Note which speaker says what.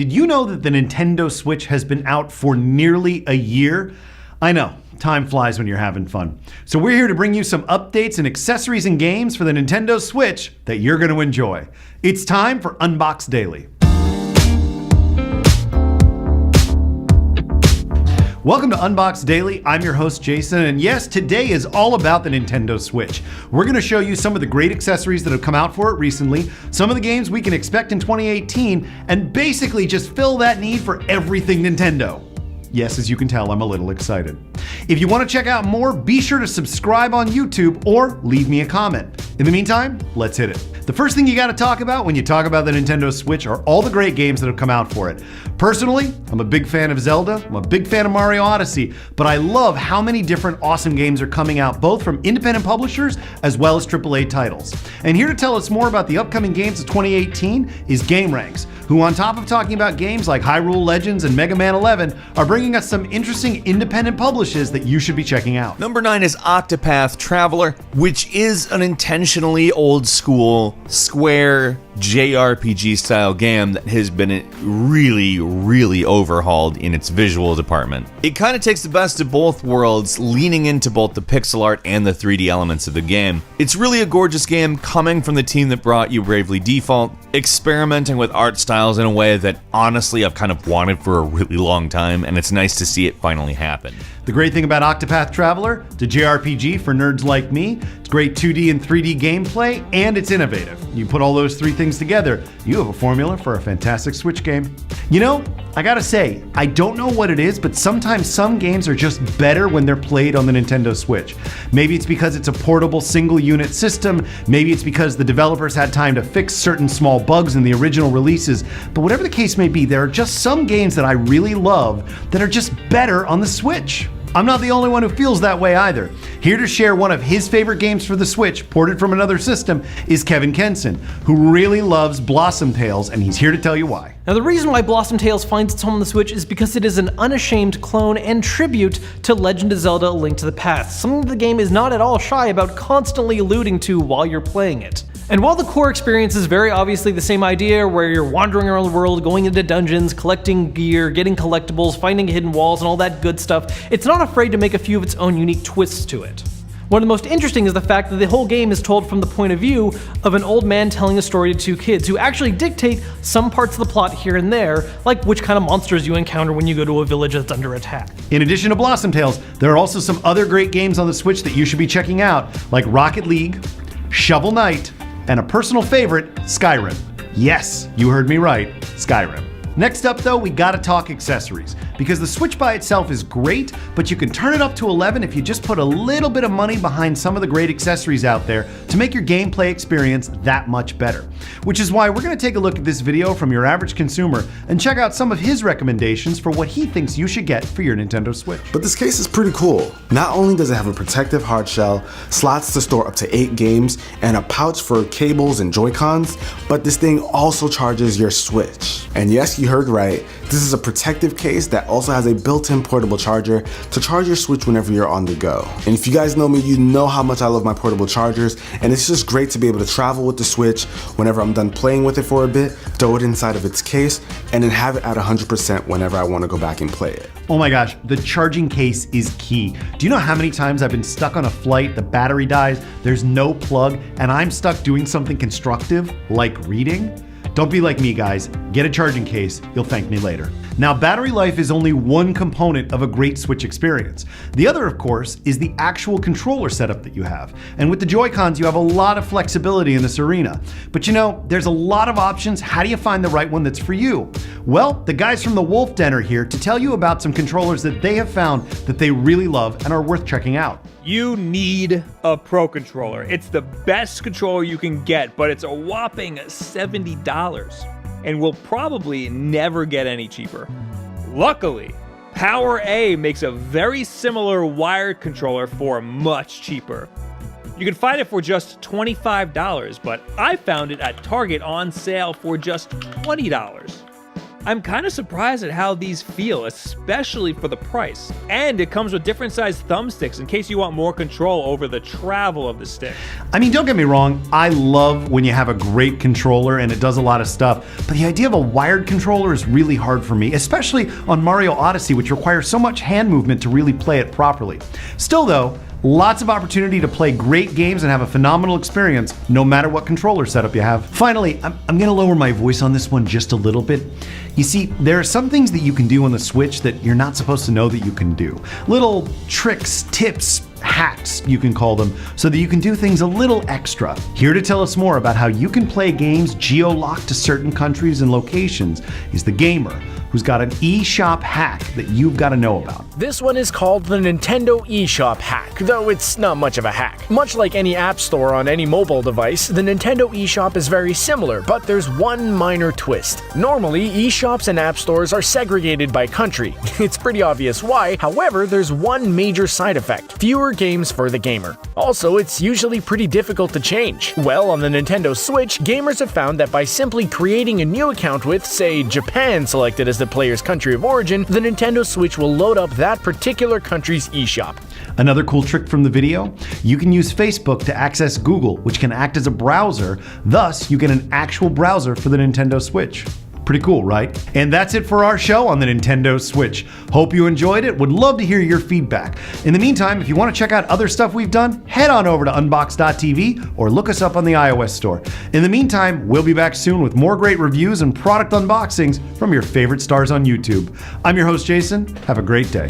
Speaker 1: did you know that the Nintendo Switch has been out for nearly a year? I know, time flies when you're having fun. So we're here to bring you some updates and accessories and games for the Nintendo Switch that you're going to enjoy. It's time for Unboxed Daily. Welcome to Unboxed Daily. I'm your host, Jason, and yes, today is all about the Nintendo Switch. We're going to show you some of the great accessories that have come out for it recently, some of the games we can expect in 2018, and basically just fill that need for everything Nintendo. Yes, as you can tell, I'm a little excited. If you want to check out more, be sure to subscribe on YouTube or leave me a comment. In the meantime, let's hit it. The first thing you got to talk about when you talk about the Nintendo Switch are all the great games that have come out for it. Personally, I'm a big fan of Zelda, I'm a big fan of Mario Odyssey, but I love how many different awesome games are coming out, both from independent publishers as well as AAA titles. And here to tell us more about the upcoming games of 2018 is GameRanks, who on top of talking about games like Hyrule Legends and Mega Man 11, are bringing us some interesting independent publishers that you should be checking out.
Speaker 2: Number 9 is Octopus Traveler, which is an intentionally old school Square JRPG style game that has been really overhauled in its visual department. It kind of takes the best of both worlds, leaning into both the pixel art and the 3D elements of the game. It's really a gorgeous game coming from the team that brought you Bravely Default, experimenting with art styles in a way that honestly I've kind of wanted for a really long time, and it's nice to see it finally happen.
Speaker 1: The great thing about Octopath Traveler, it's a JRPG for nerds like me. It's great 2D and 3D gameplay, and it's innovative. You put all those three things together, you have a formula for a fantastic Switch game. You know, I gotta say, I don't know what it is, but sometimes some games are just better when they're played on the Nintendo Switch. Maybe it's because it's a portable single-unit system, maybe it's because the developers had time to fix certain small bugs in the original releases, but whatever the case may be, there are just some games that I really love that are just better on the Switch. I'm not the only one who feels that way either. Here to share one of his favorite games for the Switch, ported from another system, is Kevin Kenson, who really loves Blossom Tales, and he's here to tell you why.
Speaker 3: Now, the reason why Blossom Tales finds its home on the Switch is because it is an unashamed clone and tribute to Legend of Zelda: A Link to the Past, something the game is not at all shy about constantly alluding to while you're playing it. And while the core experience is very obviously the same idea, where you're wandering around the world, going into dungeons, collecting gear, getting collectibles, finding hidden walls, and all that good stuff, it's not afraid to make a few of its own unique twists to it. One of the most interesting is the fact that the whole game is told from the point of view of an old man telling a story to two kids, who actually dictate some parts of the plot here and there, like which kind of monsters you encounter when you go to a village that's under attack.
Speaker 1: In addition to Blossom Tales, there are also some other great games on the Switch that you should be checking out, like Rocket League, Shovel Knight, and a personal favorite, Skyrim. Yes, you heard me right, Skyrim. Next up though, we gotta talk accessories, because the Switch by itself is great, but you can turn it up to 11 if you just put a little bit of money behind some of the great accessories out there to make your gameplay experience that much better. Which is why we're gonna take a look at this video from your average consumer and check out some of his recommendations for what he thinks you should get for your Nintendo Switch.
Speaker 4: But this case is pretty cool. Not only does it have a protective hard shell, slots to store up to 8 games, and a pouch for cables and Joy-Cons, but this thing also charges your Switch. And yes, you heard right, this is a protective case that also has a built-in portable charger to charge your Switch whenever you're on the go. And if you guys know me, you know how much I love my portable chargers, and it's just great to be able to travel with the Switch whenever I'm done playing with it for a bit, throw it inside of its case, and then have it at 100% whenever I want to go back and play it.
Speaker 1: Oh my gosh, the charging case is key. Do you know how many times I've been stuck on a flight, the battery dies, there's no plug, and I'm stuck doing something constructive, like reading? Don't be like me, guys. Get a charging case. You'll thank me later. Now, battery life is only one component of a great Switch experience. The other, of course, is the actual controller setup that you have. And with the Joy-Cons, you have a lot of flexibility in this arena. But you know, there's a lot of options. How do you find the right one that's for you? Well, the guys from the Wolf Den are here to tell you about some controllers that they have found that they really love and are worth checking out.
Speaker 5: You need a Pro Controller. It's the best controller you can get, but it's a whopping $70 and will probably never get any cheaper. Luckily, PowerA makes a very similar wired controller for much cheaper. You can find it for just $25, but I found it at Target on sale for just $20. I'm kind of surprised at how these feel, especially for the price. And it comes with different sized thumbsticks in case you want more control over the travel of the stick.
Speaker 1: I mean, don't get me wrong, I love when you have a great controller and it does a lot of stuff, but the idea of a wired controller is really hard for me, especially on Mario Odyssey, which requires so much hand movement to really play it properly. Still though, lots of opportunity to play great games and have a phenomenal experience, no matter what controller setup you have. Finally, I'm gonna lower my voice on this one just a little bit. You see, there are some things that you can do on the Switch that you're not supposed to know that you can do. Little tricks, tips, hacks, you can call them, so that you can do things a little extra. Here to tell us more about how you can play games geo-locked to certain countries and locations is the gamer who's got an eShop hack that you've got to know about.
Speaker 6: This one is called the Nintendo eShop hack, though it's not much of a hack. Much like any app store on any mobile device, the Nintendo eShop is very similar, but there's one minor twist. Normally, eShops and app stores are segregated by country. It's pretty obvious why, however, there's one major side effect: fewer games for the gamer. Also, it's usually pretty difficult to change. Well, on the Nintendo Switch, gamers have found that by simply creating a new account with, say, Japan selected as the player's country of origin, the Nintendo Switch will load up that particular country's eShop.
Speaker 1: Another cool trick from the video, you can use Facebook to access Google, which can act as a browser. Thus, you get an actual browser for the Nintendo Switch. Pretty cool, right? And that's it for our show on the Nintendo Switch. Hope you enjoyed it. Would love to hear your feedback. In the meantime, if you want to check out other stuff we've done, head on over to Unboxed.tv or look us up on the iOS store. In the meantime, we'll be back soon with more great reviews and product unboxings from your favorite stars on YouTube. I'm your host, Jason. Have a great day.